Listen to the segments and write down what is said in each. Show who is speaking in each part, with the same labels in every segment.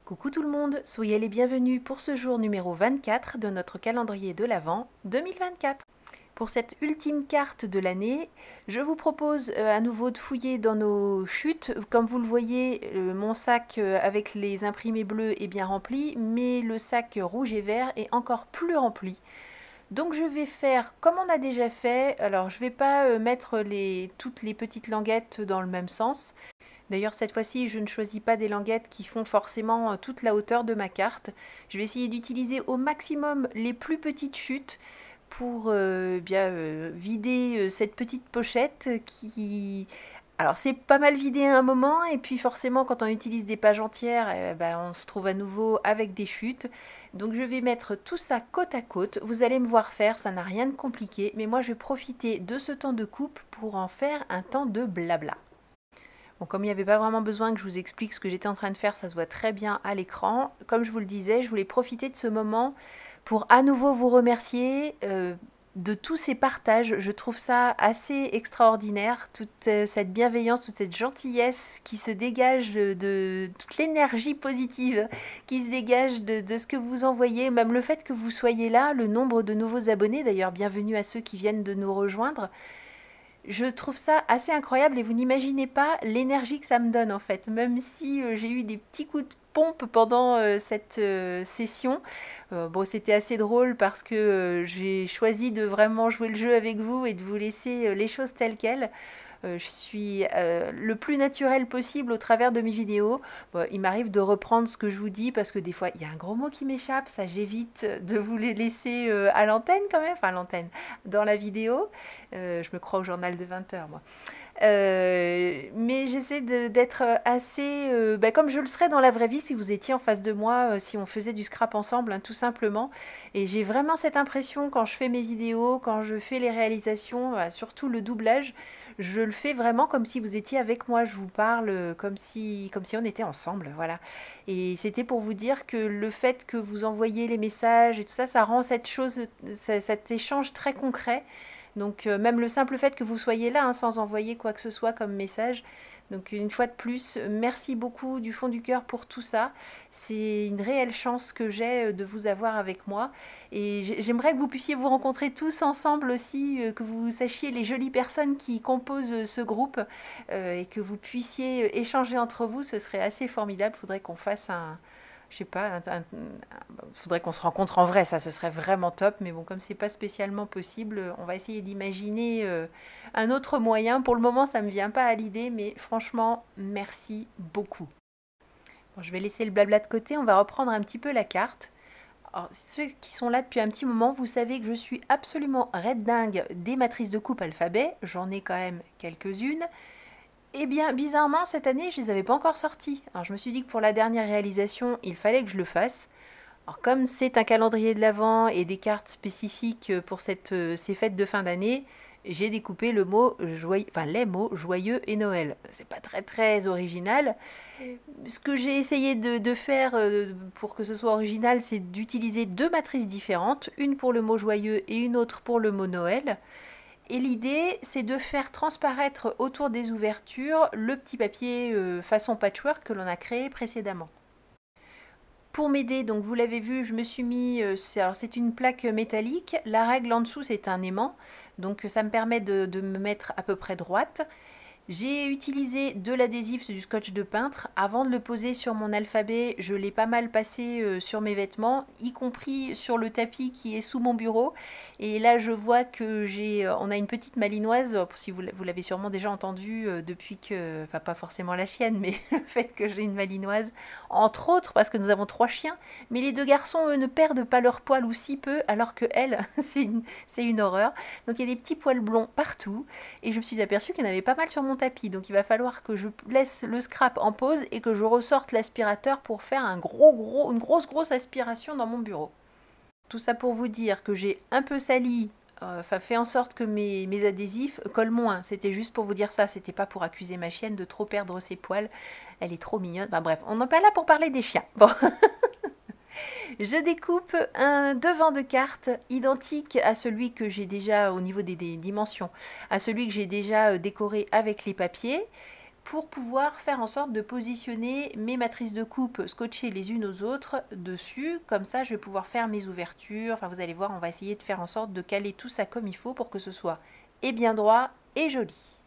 Speaker 1: Coucou tout le monde, soyez les bienvenus pour ce jour numéro 24 de notre calendrier de l'Avent 2024. Pour cette ultime carte de l'année, je vous propose à nouveau de fouiller dans nos chutes. Comme vous le voyez, mon sac avec les imprimés bleus est bien rempli, mais le sac rouge et vert est encore plus rempli. Donc je vais faire comme on a déjà fait. Alors je ne vais pas mettre toutes les petites languettes dans le même sens. D'ailleurs, cette fois-ci, je ne choisis pas des languettes qui font forcément toute la hauteur de ma carte. Je vais essayer d'utiliser au maximum les plus petites chutes pour vider cette petite pochette qui... Alors, c'est pas mal vidé à un moment, et puis forcément, quand on utilise des pages entières, on se trouve à nouveau avec des chutes. Donc, je vais mettre tout ça côte à côte. Vous allez me voir faire, ça n'a rien de compliqué, mais moi, je vais profiter de ce temps de coupe pour en faire un temps de blabla. Bon, comme il n'y avait pas vraiment besoin que je vous explique ce que j'étais en train de faire, ça se voit très bien à l'écran. Comme je vous le disais, je voulais profiter de ce moment pour à nouveau vous remercier de tous ces partages. Je trouve ça assez extraordinaire, toute cette bienveillance, toute cette gentillesse qui se dégage de toute l'énergie positive qui se dégage de ce que vous envoyez, même le fait que vous soyez là, le nombre de nouveaux abonnés, d'ailleurs bienvenue à ceux qui viennent de nous rejoindre. Je trouve ça assez incroyable et vous n'imaginez pas l'énergie que ça me donne en fait. Même si j'ai eu des petits coups de pompe pendant cette session. Bon, c'était assez drôle parce que j'ai choisi de vraiment jouer le jeu avec vous et de vous laisser les choses telles quelles. Je suis le plus naturel possible au travers de mes vidéos. Bon, il m'arrive de reprendre ce que je vous dis parce que des fois il y a un gros mot qui m'échappe, ça j'évite de vous les laisser à l'antenne quand même, enfin à l'antenne, dans la vidéo. Je me crois au journal de 20h moi. Mais j'essaie d'être assez comme je le serais dans la vraie vie si vous étiez en face de moi, si on faisait du scrap ensemble, hein, tout simplement. Et j'ai vraiment cette impression quand je fais mes vidéos, quand je fais les réalisations, surtout le doublage, je le fais vraiment comme si vous étiez avec moi, je vous parle comme si on était ensemble, voilà. Et c'était pour vous dire que le fait que vous envoyez les messages et tout ça, ça rend cette chose, cet échange très concret. Donc même le simple fait que vous soyez là, hein, sans envoyer quoi que ce soit comme message. Donc une fois de plus, merci beaucoup du fond du cœur pour tout ça. C'est une réelle chance que j'ai de vous avoir avec moi. Et j'aimerais que vous puissiez vous rencontrer tous ensemble aussi, que vous sachiez les jolies personnes qui composent ce groupe et que vous puissiez échanger entre vous. Ce serait assez formidable. Il faudrait qu'on fasse je sais pas, faudrait qu'on se rencontre en vrai, ça ce serait vraiment top, mais bon, comme c'est pas spécialement possible, on va essayer d'imaginer un autre moyen. Pour le moment, ça me vient pas à l'idée, mais franchement, merci beaucoup. Bon, je vais laisser le blabla de côté, on va reprendre un petit peu la carte. Alors, ceux qui sont là depuis un petit moment, vous savez que je suis absolument red dingue des matrices de coupe alphabet, j'en ai quand même quelques-unes. Eh bien, bizarrement, cette année, je ne les avais pas encore sortis. Alors, je me suis dit que pour la dernière réalisation, il fallait que je le fasse. Alors, comme c'est un calendrier de l'Avent et des cartes spécifiques pour ces fêtes de fin d'année, j'ai découpé le mot joyeux, enfin les mots joyeux et Noël. C'est pas très très original. Ce que j'ai essayé de faire pour que ce soit original, c'est d'utiliser deux matrices différentes, une pour le mot joyeux et une autre pour le mot Noël. Et l'idée, c'est de faire transparaître autour des ouvertures le petit papier façon patchwork que l'on a créé précédemment. Pour m'aider, donc vous l'avez vu, je me suis mis, c'est une plaque métallique, la règle en dessous c'est un aimant, donc ça me permet de me mettre à peu près droite. J'ai utilisé de l'adhésif, c'est du scotch de peintre. Avant de le poser sur mon alphabet, je l'ai pas mal passé sur mes vêtements, y compris sur le tapis qui est sous mon bureau. Et là, je vois que on a une petite malinoise, si vous l'avez sûrement déjà entendu depuis que, enfin pas forcément la chienne, mais le fait que j'ai une malinoise, entre autres parce que nous avons 3 chiens, mais les 2 garçons, eux, ne perdent pas leur poil ou si peu, alors que elle, c'est une horreur. Donc il y a des petits poils blonds partout, et je me suis aperçue qu'il y en avait pas mal sur mon tapis, donc il va falloir que je laisse le scrap en pause et que je ressorte l'aspirateur pour faire une grosse aspiration dans mon bureau. Tout ça pour vous dire que j'ai un peu sali, fait en sorte que mes adhésifs collent moins. C'était juste pour vous dire ça, c'était pas pour accuser ma chienne de trop perdre ses poils. Elle est trop mignonne. Enfin bref, on n'est pas là pour parler des chiens. Bon. Je découpe un devant de carte identique à celui que j'ai déjà, au niveau des dimensions, à celui que j'ai déjà décoré avec les papiers. pour pouvoir faire en sorte de positionner mes matrices de coupe scotchées les unes aux autres dessus. Comme ça, je vais pouvoir faire mes ouvertures. Enfin, vous allez voir, on va essayer de faire en sorte de caler tout ça comme il faut pour que ce soit et bien droit et joli.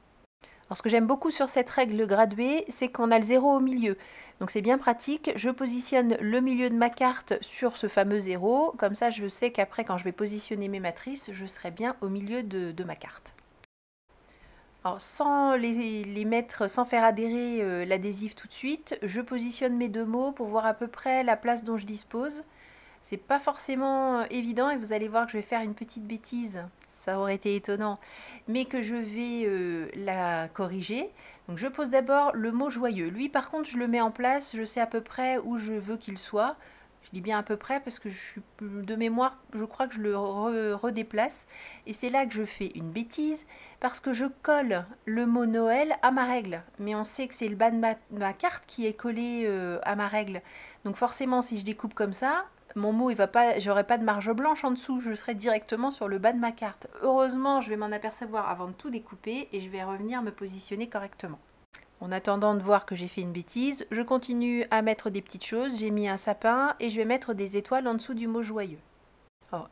Speaker 1: Alors, ce que j'aime beaucoup sur cette règle graduée, c'est qu'on a le 0 au milieu. Donc c'est bien pratique. Je positionne le milieu de ma carte sur ce fameux 0. Comme ça, je sais qu'après, quand je vais positionner mes matrices, je serai bien au milieu de ma carte. Alors, sans les mettre, sans faire adhérer l'adhésif tout de suite, je positionne mes deux mots pour voir à peu près la place dont je dispose. C'est pas forcément évident et vous allez voir que je vais faire une petite bêtise, ça aurait été étonnant, mais que je vais la corriger. Donc je pose d'abord le mot joyeux. Lui par contre je le mets en place, je sais à peu près où je veux qu'il soit. Je dis bien à peu près parce que je suis de mémoire, je crois que je le redéplace. Et c'est là que je fais une bêtise parce que je colle le mot Noël à ma règle. Mais on sait que c'est le bas de ma carte qui est collé à ma règle. Donc forcément, si je découpe comme ça, mon mot, j'aurai pas de marge blanche en dessous. Je serai directement sur le bas de ma carte. Heureusement, je vais m'en apercevoir avant de tout découper et je vais revenir me positionner correctement. En attendant de voir que j'ai fait une bêtise, je continue à mettre des petites choses. J'ai mis un sapin et je vais mettre des étoiles en dessous du mot joyeux.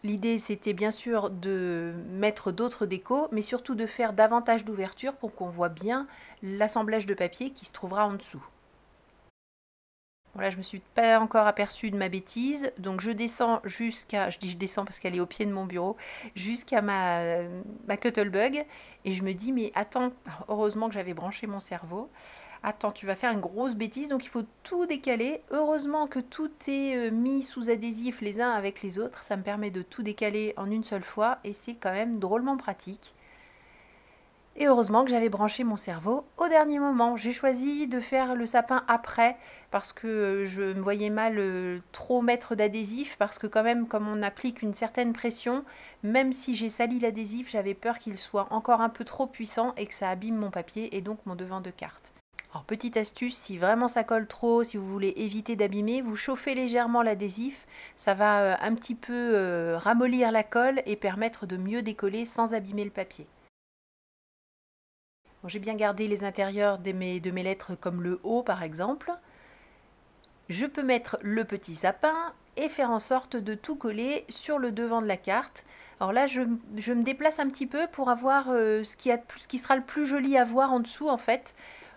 Speaker 1: L'idée c'était bien sûr de mettre d'autres décos, mais surtout de faire davantage d'ouvertures pour qu'on voit bien l'assemblage de papier qui se trouvera en dessous. Bon, là je me suis pas encore aperçue de ma bêtise, donc je descends jusqu'à, je dis je descends parce qu'elle est au pied de mon bureau, jusqu'à ma Cuttlebug, et je me dis mais attends, heureusement que j'avais branché mon cerveau. Attends, tu vas faire une grosse bêtise, donc il faut tout décaler. Heureusement que tout est mis sous adhésif les uns avec les autres. Ça me permet de tout décaler en une seule fois et c'est quand même drôlement pratique. Et heureusement que j'avais branché mon cerveau au dernier moment. J'ai choisi de faire le sapin après parce que je me voyais mal trop mettre d'adhésif parce que quand même, comme on applique une certaine pression, même si j'ai sali l'adhésif, j'avais peur qu'il soit encore un peu trop puissant et que ça abîme mon papier et donc mon devant de carte. Alors petite astuce, si vraiment ça colle trop, si vous voulez éviter d'abîmer, vous chauffez légèrement l'adhésif, ça va un petit peu ramollir la colle et permettre de mieux décoller sans abîmer le papier. Bon, j'ai bien gardé les intérieurs de mes lettres comme le haut par exemple. Je peux mettre le petit sapin et faire en sorte de tout coller sur le devant de la carte. Alors là, je me déplace un petit peu pour avoir ce qui sera le plus joli à voir en dessous en fait.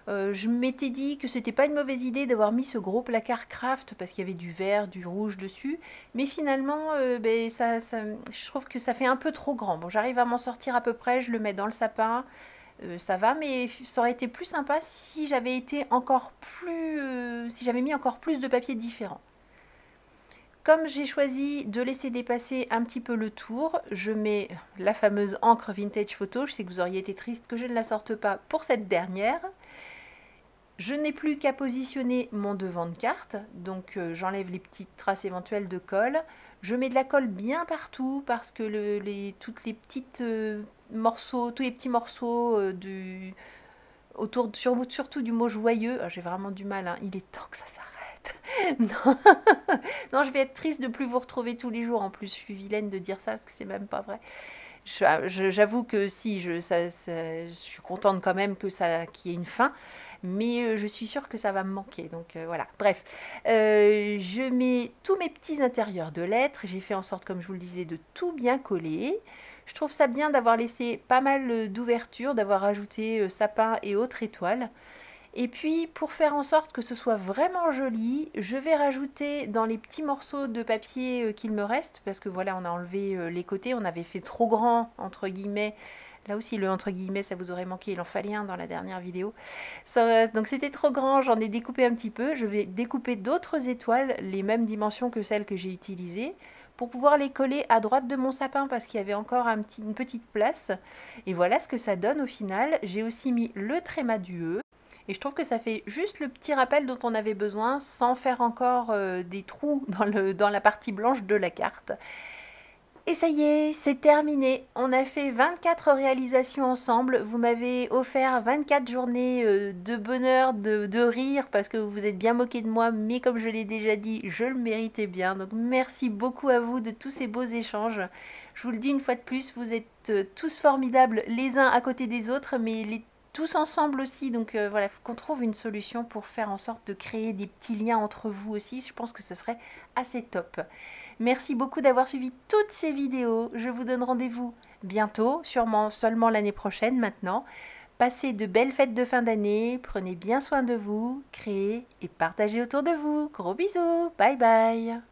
Speaker 1: Je m'étais dit que c'était pas une mauvaise idée d'avoir mis ce gros placard craft parce qu'il y avait du vert, du rouge dessus, mais finalement je trouve que ça fait un peu trop grand. Bon, j'arrive à m'en sortir à peu près, je le mets dans le sapin, ça va, mais ça aurait été plus sympa si j'avais été encore plus, si j'avais mis encore plus de papier différent. Comme j'ai choisi de laisser dépasser un petit peu le tour, je mets la fameuse encre vintage photo. Je sais que vous auriez été triste que je ne la sorte pas pour cette dernière. Je n'ai plus qu'à positionner mon devant de carte, donc j'enlève les petites traces éventuelles de colle. Je mets de la colle bien partout parce que tous les petits morceaux surtout du mot joyeux, j'ai vraiment du mal, hein, il est temps que ça s'arrête. Non. Non, je vais être triste de ne plus vous retrouver tous les jours, en plus je suis vilaine de dire ça parce que c'est même pas vrai. J'avoue que si, je suis contente quand même qu'il y ait une fin, mais je suis sûre que ça va me manquer, donc voilà. Bref, je mets tous mes petits intérieurs de lettres, j'ai fait en sorte, comme je vous le disais, de tout bien coller. Je trouve ça bien d'avoir laissé pas mal d'ouverture, d'avoir ajouté sapin et autres étoiles. Et puis, pour faire en sorte que ce soit vraiment joli, je vais rajouter dans les petits morceaux de papier qu'il me reste, parce que voilà, on a enlevé les côtés, on avait fait trop grand, entre guillemets. Là aussi, le entre guillemets, ça vous aurait manqué, il en fallait un dans la dernière vidéo. Donc c'était trop grand, j'en ai découpé un petit peu. Je vais découper d'autres étoiles, les mêmes dimensions que celles que j'ai utilisées, pour pouvoir les coller à droite de mon sapin, parce qu'il y avait encore une petite place. Et voilà ce que ça donne au final. J'ai aussi mis le tréma du E. Et je trouve que ça fait juste le petit rappel dont on avait besoin sans faire encore des trous dans la partie blanche de la carte. Et ça y est, c'est terminé. On a fait 24 réalisations ensemble. Vous m'avez offert 24 journées de bonheur, de rire, parce que vous vous êtes bien moqué de moi, mais comme je l'ai déjà dit, je le méritais bien. Donc merci beaucoup à vous de tous ces beaux échanges. Je vous le dis une fois de plus, vous êtes tous formidables les uns à côté des autres, mais tous ensemble aussi. Donc voilà, il faut qu'on trouve une solution pour faire en sorte de créer des petits liens entre vous aussi. Je pense que ce serait assez top. Merci beaucoup d'avoir suivi toutes ces vidéos. Je vous donne rendez-vous bientôt, sûrement seulement l'année prochaine maintenant. Passez de belles fêtes de fin d'année, prenez bien soin de vous, créez et partagez autour de vous. Gros bisous, bye bye.